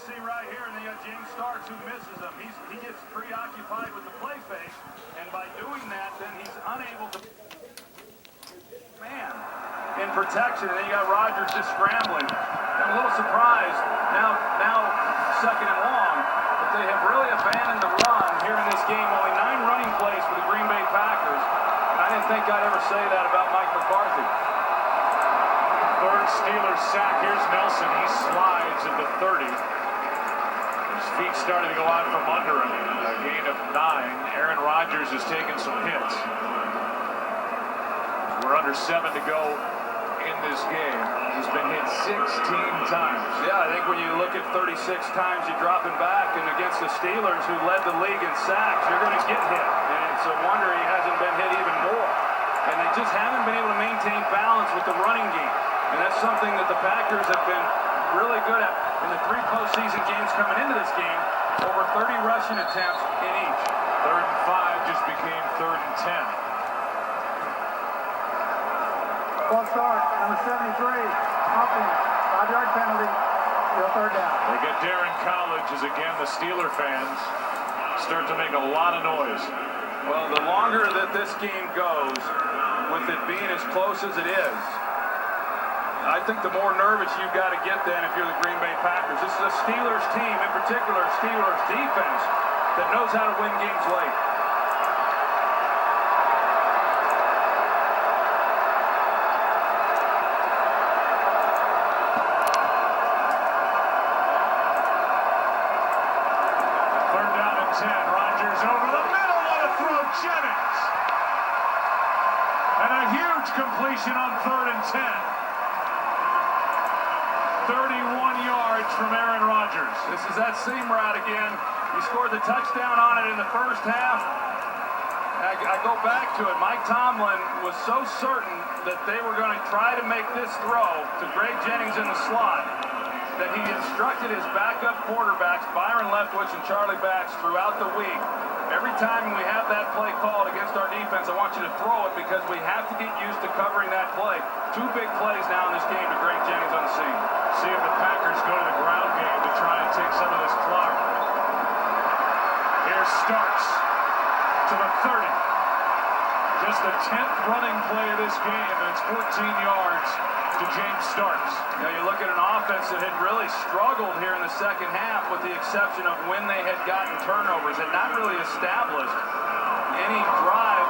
see right here, and then you got James Starks who misses him. He gets preoccupied with the play fake, and by doing that, then he's unable to man in protection, and then you got Rodgers just scrambling. I'm a little surprised now second and long, but they have really abandoned the run here in this game. Only 9 running plays for the Green Bay Packers. And I didn't think I'd ever say that about Mike McCarthy. Third Steelers sack. Here's Nelson. He slides at the 30. His feet started to go out from under him. A gain of 9. Aaron Rodgers has taken some hits. We're under 7 to go in this game. He's been hit 16 times. Yeah, I think when you look at 36 times you're dropping back, and against the Steelers, who led the league in sacks, you're going to get hit. And it's a wonder he hasn't been hit even more. And they just haven't been able to maintain balance with the running game. And that's something that the Packers have been really good at in the 3 postseason games coming into this game. Over 30 rushing attempts in each. 3rd and 5 just became 3rd and 10. False start, number 73, Hopkins, 5-yard penalty, still 3rd down. They get Darren College as again the Steeler fans start to make a lot of noise. Well, the longer that this game goes, with it being as close as it is, I think the more nervous you've got to get then if you're the Green Bay Packers. This is a Steelers team, in particular Steelers defense, that knows how to win games late. Rodgers over the middle, what a throw, Jennings. And a huge completion on 3rd and 10. 31 yards from Aaron Rodgers. This is that seam route again. He scored the touchdown on it in the first half. I go back to it. Mike Tomlin was so certain that they were going to try to make this throw to Greg Jennings in the slot that he instructed his backup quarterbacks, Byron Leftwich and Charlie Batch, throughout the week. Every time we have that play called against our defense, I want you to throw it because we have to get used to covering that play. 2 big plays now in this game to Greg Jennings on the scene. See if the Packers go to the ground game to try and take some of this clock. Here Starks to the 30. Just the 10th running play of this game, and it's 14 yards to James Starks. Now you look at an offense that had really struggled here in the second half, with the exception of when they had gotten turnovers, had not really established any drive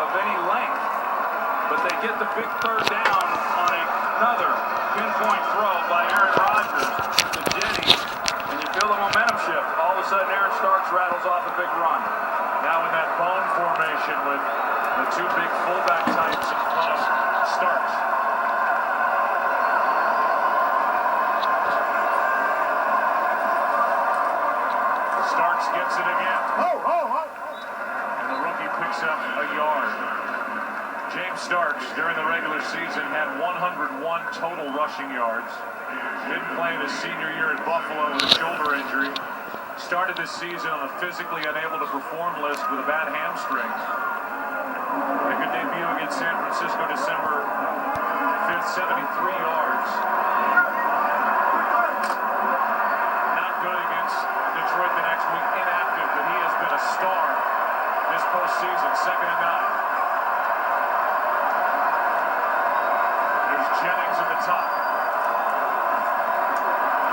of any length. But they get the big 3rd down on another pinpoint throw by Aaron Rodgers to Jennings, and you feel the momentum shift. All of a sudden Aaron Starks rattles off a big run. Now in that bone formation with the 2 big fullback types in front of Starks. Starks gets it again. And the rookie picks up a yard. James Starks, during the regular season, had 101 total rushing yards. Didn't play in his senior year at Buffalo with a shoulder injury. Started this season on the physically unable to perform list with a bad hamstring. A good debut against San Francisco December 5th, 73 yards. Not good against Detroit the next week, inactive, but he has been a star this postseason. 2nd and 9. There's Jennings at the top.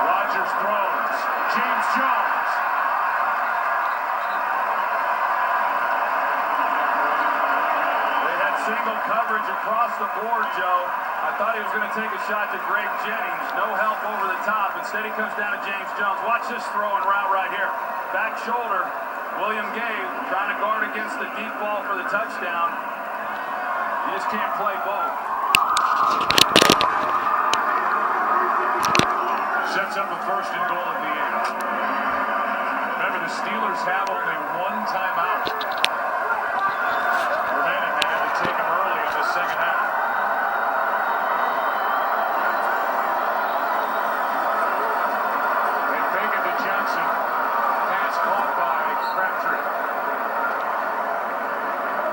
Rodgers throws. James Jones. Single coverage across the board, Joe. I thought he was going to take a shot to Greg Jennings. No help over the top. Instead, he comes down to James Jones. Watch this throw and route right here. Back shoulder. William Gay trying to guard against the deep ball for the touchdown. You just can't play both. Sets up a 1st and goal at the end. Remember, the Steelers have only 1 timeout remaining. They had to take him early in the second half. They fake it to Johnson. Pass caught by Crabtree.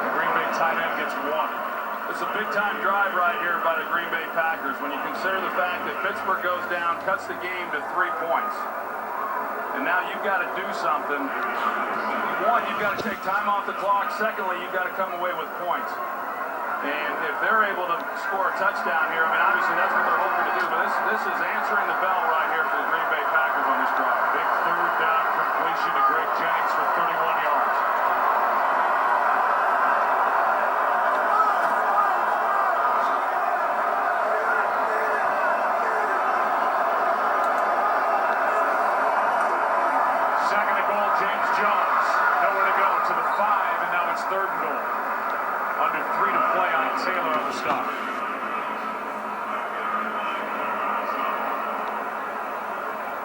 The Green Bay tight end gets 1. It's a big-time drive right here by the Green Bay Packers when you consider the fact that Pittsburgh goes down, cuts the game to 3 points. And now you've got to do something. One, you've got to take time off the clock. Secondly, you've got to come away with points. And if they're able to score a touchdown here, I mean, obviously that's what they're hoping to do. But this is answering the bell right here for the Green Bay Packers on this drive. Big third down completion to Greg Jennings for 31 yards. Second and goal, James Jones. Nowhere to go to the 5, and now it's third and goal. Under 3 to play on Taylor on the stop.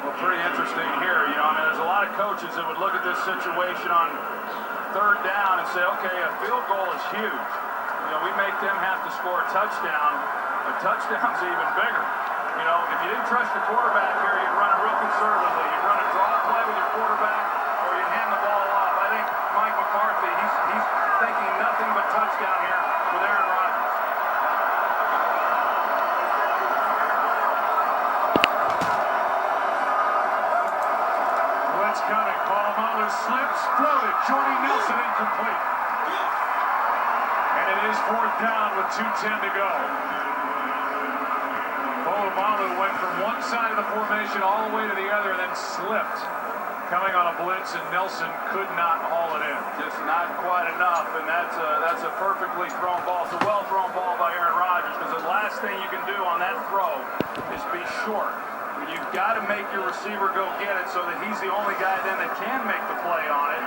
Well, pretty interesting here. You know, I mean, there's a lot of coaches that would look at this situation on third down and say, okay, a field goal is huge. You know, we make them have to score a touchdown. A touchdown's even bigger. You know, if you didn't trust your quarterback here, you'd run it real conservatively. You'd run a draw play with your quarterback, or you'd hand the ball off. I think Mike McCarthy, he's thinking nothing but touchdown here with Aaron Rodgers. Blitz coming. Polamalu slips, floated. Jordy Nelson incomplete. And it is fourth down with 2:10 to go. Polamalu went from one side of the formation all the way to the other and then slipped. Coming on a blitz, and Nelson could not haul it in. Just not quite enough, and that's a perfectly thrown ball. It's a well-thrown ball by Aaron Rodgers, because the last thing you can do on that throw is be short. You've got to make your receiver go get it so that he's the only guy then that can make the play on it.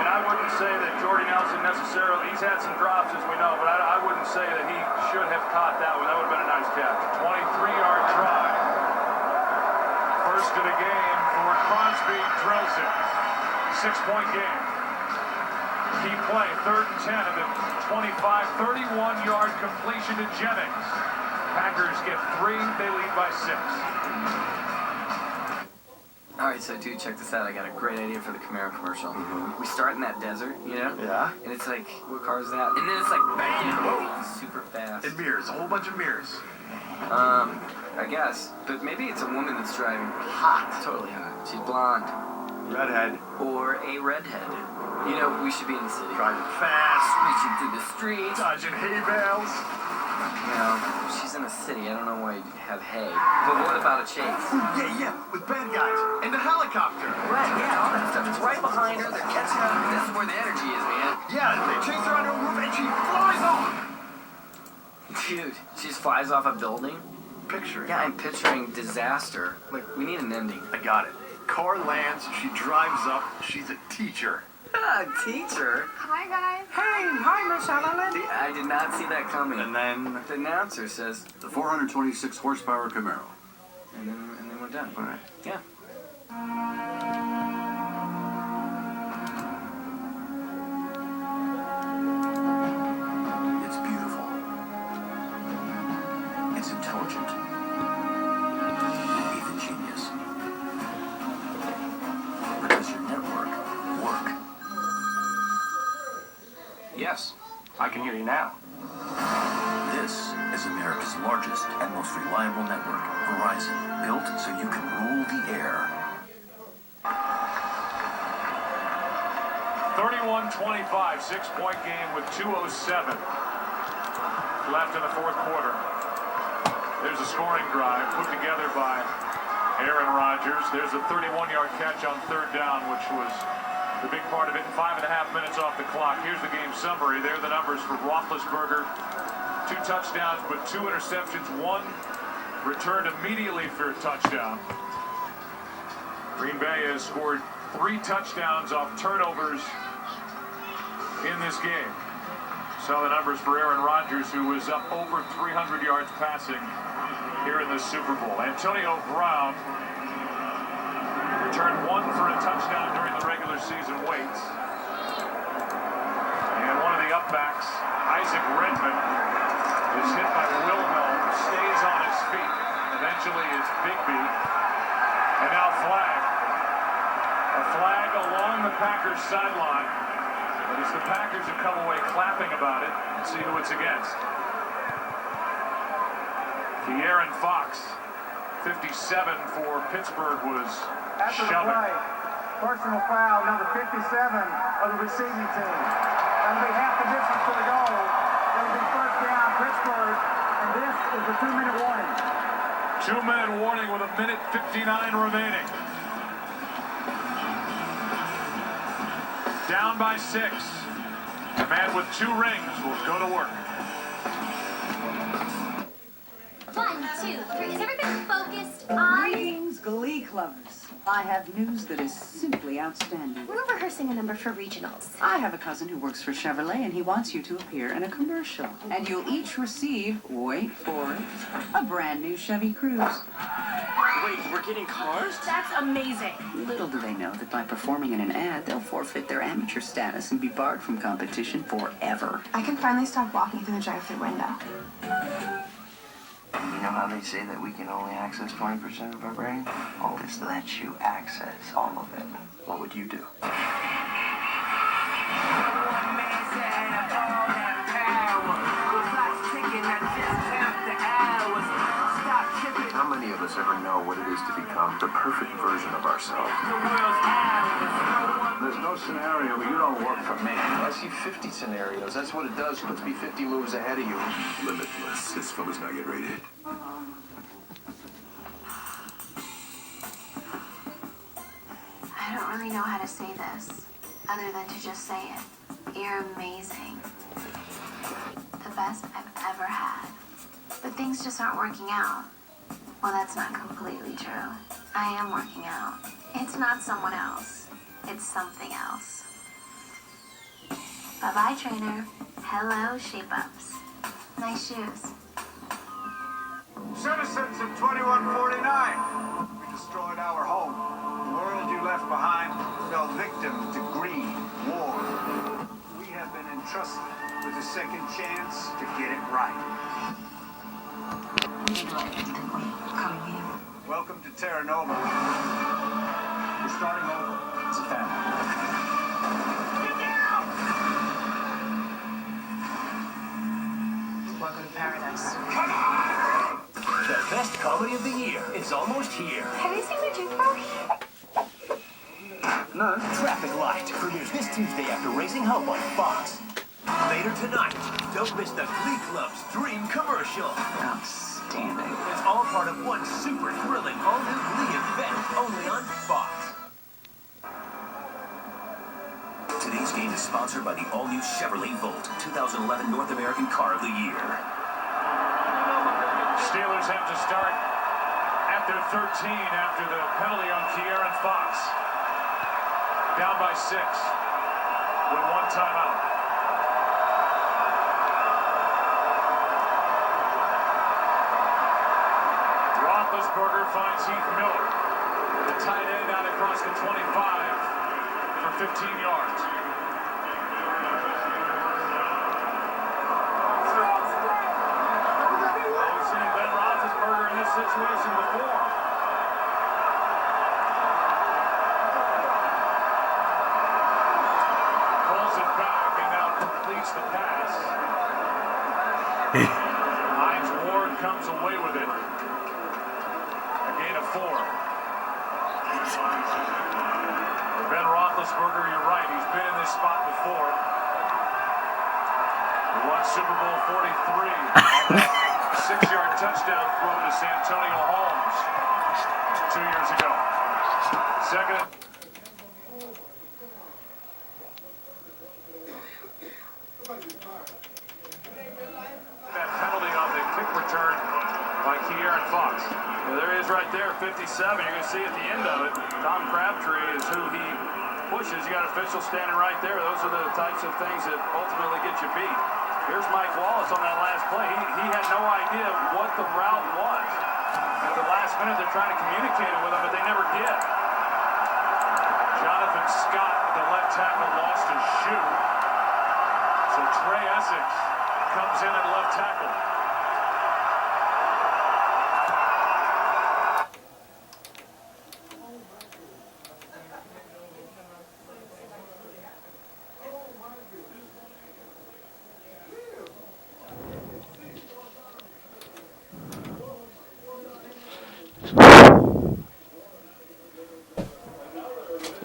And I wouldn't say that Jordy Nelson necessarily, he's had some drops as we know, but I wouldn't say that he should have caught that one. That would have been a nice catch. 23-yard try. First of the game for Crosby drills it. 6-point game. Key play, 3rd and 10 of the 25, 31-yard completion to Jennings. Packers get 3, they lead by 6. Alright, so dude, check this out. I got a great idea for the Camaro commercial. We start in that desert, you know? Yeah. And it's like, what car is that? And then it's like, bam! Super fast. And mirrors, a whole bunch of mirrors. I guess. But maybe it's a woman that's driving. Hot. Totally hot. She's blonde. Redhead. Or a redhead. You know, we should be in the city. Driving fast. Reaching through the streets. Dodging hay bales. You know, she's in the city. I don't know why you'd have hay. But what about a chase? Yeah. With bad guys. And the helicopter. Right, yeah, all that stuff. It's right behind her. They're catching up. This is where the energy is, man. Yeah, they chase her on her roof and she flies off. Dude, she just flies off a building? Picture it. Yeah, I'm picturing disaster. Like, we need an ending. I got it. Car lands, she drives up, she's a teacher. Teacher? Hi, guys. Hey, hi, Miss Alalendi. I did not see that coming. And then The announcer says, the 426 horsepower Camaro. and then we're done. All right. Yeah. It's beautiful. It's intelligent. And even genius. But does your network work? Yes, I can hear you now. This is America's largest and most reliable network, Verizon, built so you can rule the air. 31-25, 6-point game with 2:07 left in the fourth quarter. There's a scoring drive put together by Aaron Rodgers. There's a 31-yard catch on third down, which was the big part of it. 5.5 minutes off the clock. Here's the game summary. There are the numbers for Roethlisberger. 2 touchdowns, but 2 interceptions. 1 returned immediately for a touchdown. Green Bay has scored 3 touchdowns off turnovers in this game. Saw the numbers for Aaron Rodgers, who was up over 300 yards passing here in the Super Bowl. Antonio Brown returned 1 for a touchdown during the regular season waits. And one of the upbacks, Isaac Redmond, is hit by Wilhelm, stays on his feet. Eventually it's Bigby. And now flag. A flag along the Packers sideline. But as the Packers have come away clapping about it, and see who it's against. De'Aaron Fox 57 for Pittsburgh was After the shoving. play, personal foul, number 57 of the receiving team. That'll be half the distance to the goal. That'll be first down, Pittsburgh, and this is the 2-minute warning. 2-minute warning with 1:59 remaining. Down by 6. The man with 2 rings will go to work. 1, 2, 3. Is everybody focused? Greetings, Glee Clubbers. I have news that is simply outstanding. We're rehearsing a number for regionals. I have a cousin who works for Chevrolet, and he wants you to appear in a commercial. And you'll each receive, wait for it, a brand new Chevy Cruze. Wait, we're getting cars? That's amazing. Little do they know that by performing in an ad, they'll forfeit their amateur status and be barred from competition forever. I can finally stop walking through the drive-thru window. You know how they say that we can only access 20% of our brain? Well, this lets you access all of it. What would you do? How many of us ever know what it is to become the perfect version of ourselves? There's no scenario where you don't work for me. I see 50 scenarios. That's what it does. Puts me 50 moves ahead of you. Limitless. This film is not yet rated. I don't really know how to say this, other than to just say it. You're amazing. The best I've ever had. But things just aren't working out. Well, that's not completely true. I am working out. It's not someone else. It's something else. Bye-bye, trainer. Hello, shape-ups. Nice shoes. Citizens of 2149, we destroyed our home. The world you left behind fell victim to greed, war. We have been entrusted with a second chance to get it right. Welcome to Terra Nova. We're starting over. It's a family. Welcome to paradise. The best comedy of the year is almost here. Have you seen my toothbrush? No. Traffic Light premieres this Tuesday after Raising Hope on Fox. Later tonight, don't miss the Glee Club's dream commercial. Outstanding. It's all part of one super thrilling all-new Glee event only on Fox. Today's game is sponsored by the all-new Chevrolet Volt, 2011 North American Car of the Year. Steelers have to start at their 13 after the penalty on Kieran Fox. Down by 6 with 1 timeout. Roethlisberger finds Heath Miller. The tight end out across the 25 for 15 yards. We've seen Ben Roethlisberger in this situation before. Pulls it back and now completes the pass. Hines Ward comes away with it. A gain of 4. Ben Roethlisberger, you're right, he's been in this spot before. He won Super Bowl 43. 6-yard touchdown throw to Santonio Holmes 2 years ago. Second. That penalty on the kick return by Kieran Fox. Well, there he is right there, 57. You're going to see at the end of it, Tom Crabtree is who he pushes. You got officials standing right there. Those are the types of things that ultimately get you beat. Here's Mike Wallace on that last play. He had no idea what the route was. At the last minute, they're trying to communicate it with him, but they never did. Jonathan Scott, the left tackle, lost his shoe. So Trey Essex comes in at left tackle.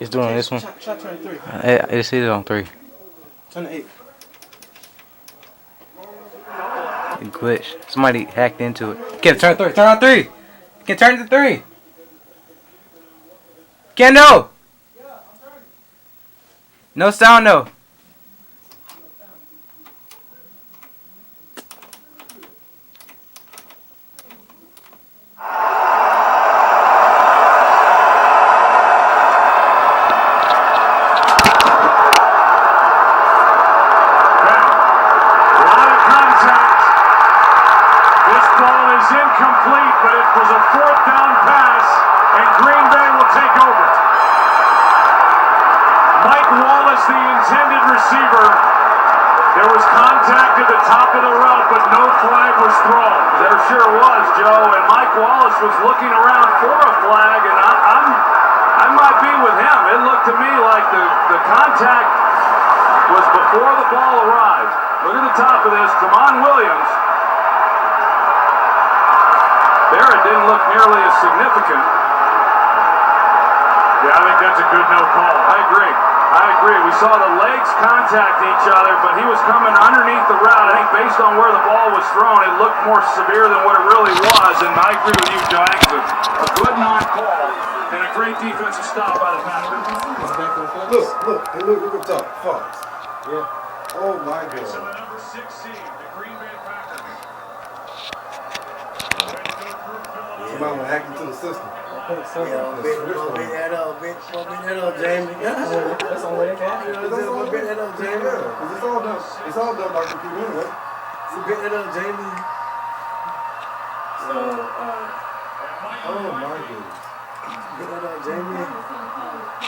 It's doing this one. Shot turn 3. It's hit on 3. Turn to 8. It glitched. Somebody hacked into it. Get turn 3. Turn on 3. Get turn to 3. Kendo. No sound though. Incomplete, but it was a 4th down pass, and Green Bay will take over. Mike Wallace, the intended receiver. There was contact at the top of the route, but no flag was thrown. There sure was, Joe, and Mike Wallace was looking around for a flag, and I might be with him. It looked to me like the contact was before the ball arrived. Look at the top of this, Tramon Williams. There it didn't look nearly as significant. Yeah, I think that's a good no call. I agree. We saw the legs contact each other, but he was coming underneath the route. I think based on where the ball was thrown, it looked more severe than what it really was. And I agree with you, Jack. A good non-call and a great defensive stop by the Packers. Look at that. Fox. Yeah. Oh my God. So the number 6 seed, the Green Bay Packers. Somebody hacked into the system. Bit that up, Jamie. That's the only way they can. Bit that up, Jamie. It's all done by computer anyway. So bit that up, Jamie. Oh my goodness. Bit that up, Jamie.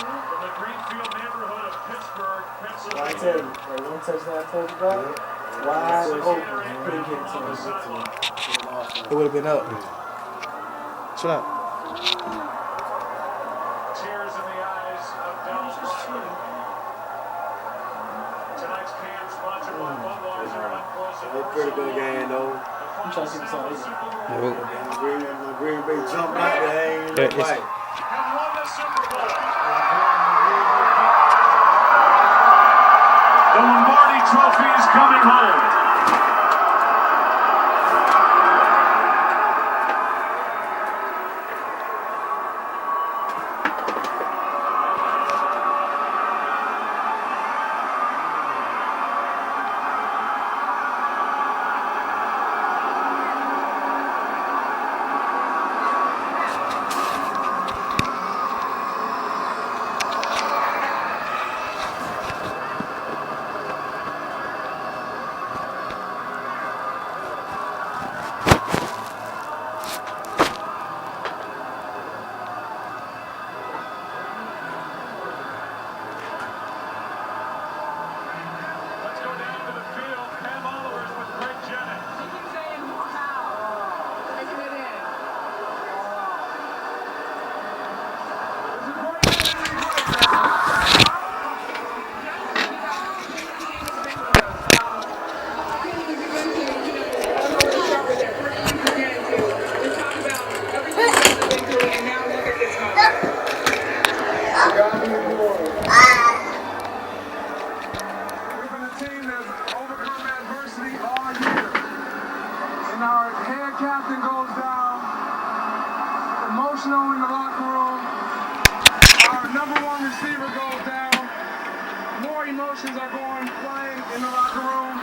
From the Greenfield neighborhood of Pittsburgh, Pennsylvania. I tell you, one touchdown told you about. Wide open. Couldn't get to it. It would have been up. Shut up. Tears in the eyes of Dallas Rushman. Tonight's game sponsored by Budweiser and Up Pretty good game, though. I'm trying to see something. My Green Bay jumped out there. Ain't have won the Super Bowl. The Lombardi Trophy is coming home. captain goes down, emotional in the locker room. Our number one receiver goes down. More emotions are playing in the locker room.